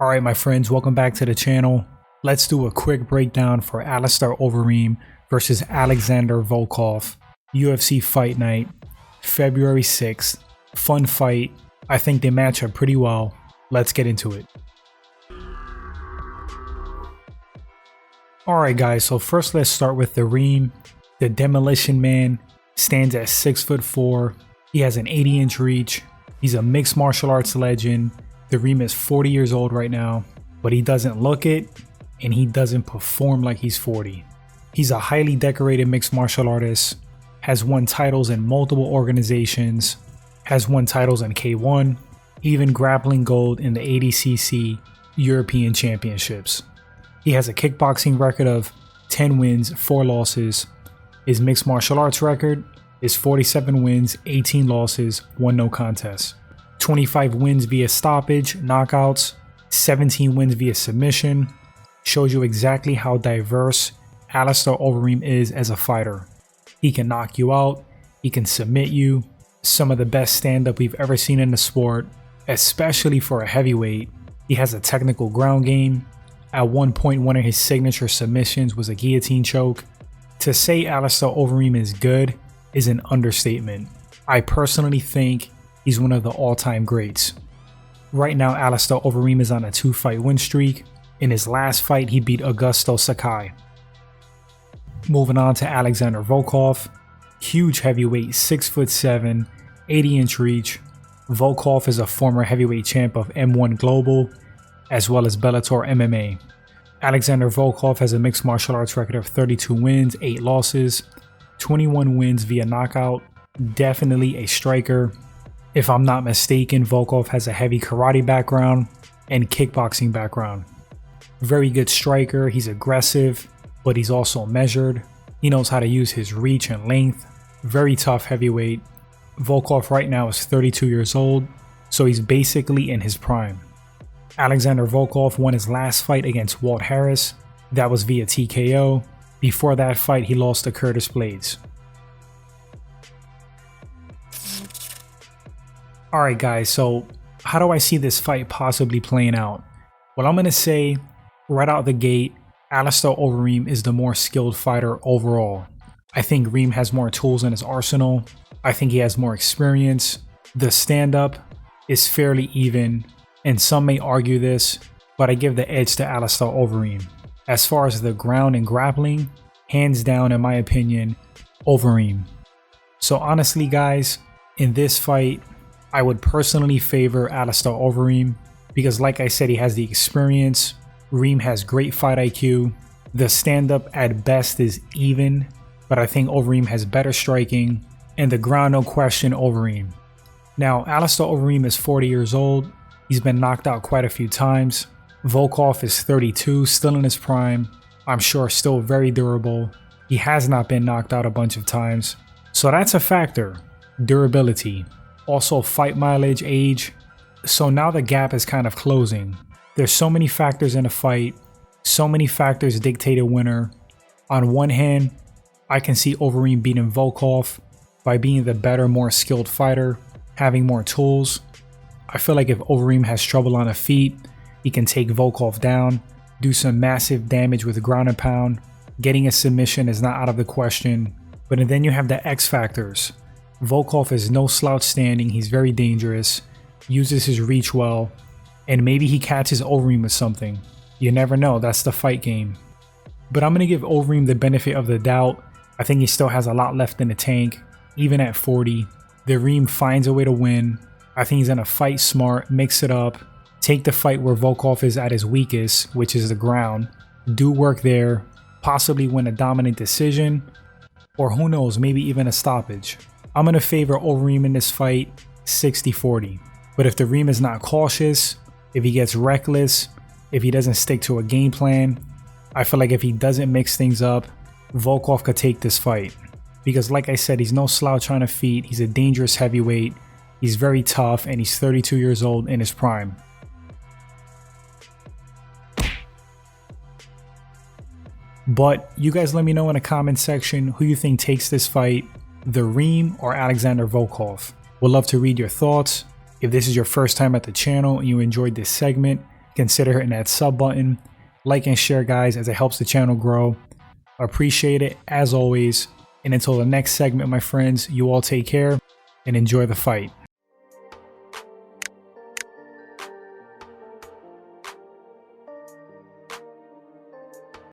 Alright my friends, welcome back to the channel. Let's do a quick breakdown for Alistair Overeem versus Alexander Volkov. UFC Fight Night, February 6th. Fun fight. I think they match up pretty well. Let's get into it. Alright guys, so first let's start with the Reem. The Demolition Man stands at 6'4". He has an 80-inch reach. He's a mixed martial arts legend. The Reem is 40 years old right now, but he doesn't look it and he doesn't perform like he's 40. He's a highly decorated mixed martial artist, has won titles in multiple organizations, has won titles in K1, even grappling gold in the ADCC European Championships. He has a kickboxing record of 10 wins, 4 losses. His mixed martial arts record is 47 wins, 18 losses, 1 no contest. 25 wins via stoppage, knockouts, 17 wins via submission. Shows you exactly how diverse Alistair Overeem is as a fighter. He can knock you out, he can submit you. Some of the best stand-up we've ever seen in the sport, especially for a heavyweight. He has a technical ground game. At one point, one of his signature submissions was a guillotine choke. To say Alistair Overeem is good is an understatement. I personally think he's one of the all-time greats. Right now, Alistair Overeem is on a 2-fight win streak. In his last fight, he beat Augusto Sakai. Moving on to Alexander Volkov. Huge heavyweight, 6'7", 80-inch reach. Volkov is a former heavyweight champ of M1 Global, as well as Bellator MMA. Alexander Volkov has a mixed martial arts record of 32 wins, 8 losses, 21 wins via knockout. Definitely a striker. If I'm not mistaken, Volkov has a heavy karate background and kickboxing background. Very good striker, he's aggressive, but he's also measured. He knows how to use his reach and length. Very tough heavyweight. Volkov right now is 32 years old, so he's basically in his prime. Alexander Volkov won his last fight against Walt Harris. That was via TKO. Before that fight, he lost to Curtis Blades. Alright guys, so how do I see this fight possibly playing out? Well, I'm going to say right out the gate, Alistair Overeem is the more skilled fighter overall. I think Reem has more tools in his arsenal. I think he has more experience. The stand-up is fairly even, and some may argue this, but I give the edge to Alistair Overeem. As far as the ground and grappling, hands down in my opinion, Overeem. So honestly guys, in this fight, I would personally favor Alistair Overeem because like I said, he has the experience. Reem has great fight IQ. The stand-up at best is even, but I think Overeem has better striking, and the ground, no question, Overeem. Now, Alistair Overeem is 40 years old. He's been knocked out quite a few times. Volkov is 32, still in his prime. I'm sure still very durable. He has not been knocked out a bunch of times. So that's a factor. Durability. Also fight mileage, age. So now the gap is kind of closing. There's so many factors in a fight. So many factors dictate a winner. On one hand, I can see Overeem beating Volkov by being the better, more skilled fighter, having more tools. I feel like if Overeem has trouble on the feet, he can take Volkov down, do some massive damage with ground and pound. Getting a submission is not out of the question. But then you have the X factors. Volkov is no slouch standing, he's very dangerous, uses his reach well, and maybe he catches Overeem with something. You never know, that's the fight game. But I'm going to give Overeem the benefit of the doubt. I think he still has a lot left in the tank, even at 40. The Reem finds a way to win. I think he's going to fight smart, mix it up, take the fight where Volkov is at his weakest, which is the ground, do work there, possibly win a dominant decision, or who knows, maybe even a stoppage. I'm going to favor Overeem in this fight 60-40. But if the Reem is not cautious, if he gets reckless, if he doesn't stick to a game plan, I feel like if he doesn't mix things up, Volkov could take this fight. Because like I said, he's no slouch on the feet, he's a dangerous heavyweight, he's very tough, and he's 32 years old in his prime. But you guys let me know in the comment section who you think takes this fight, the Reem or Alexander Volkov. Would love to read your thoughts. If this is your first time at the channel and you enjoyed this segment, consider hitting that sub button, like and share, guys, as it helps the channel grow. I appreciate it as always. And until the next segment, my friends, you all take care and enjoy the fight.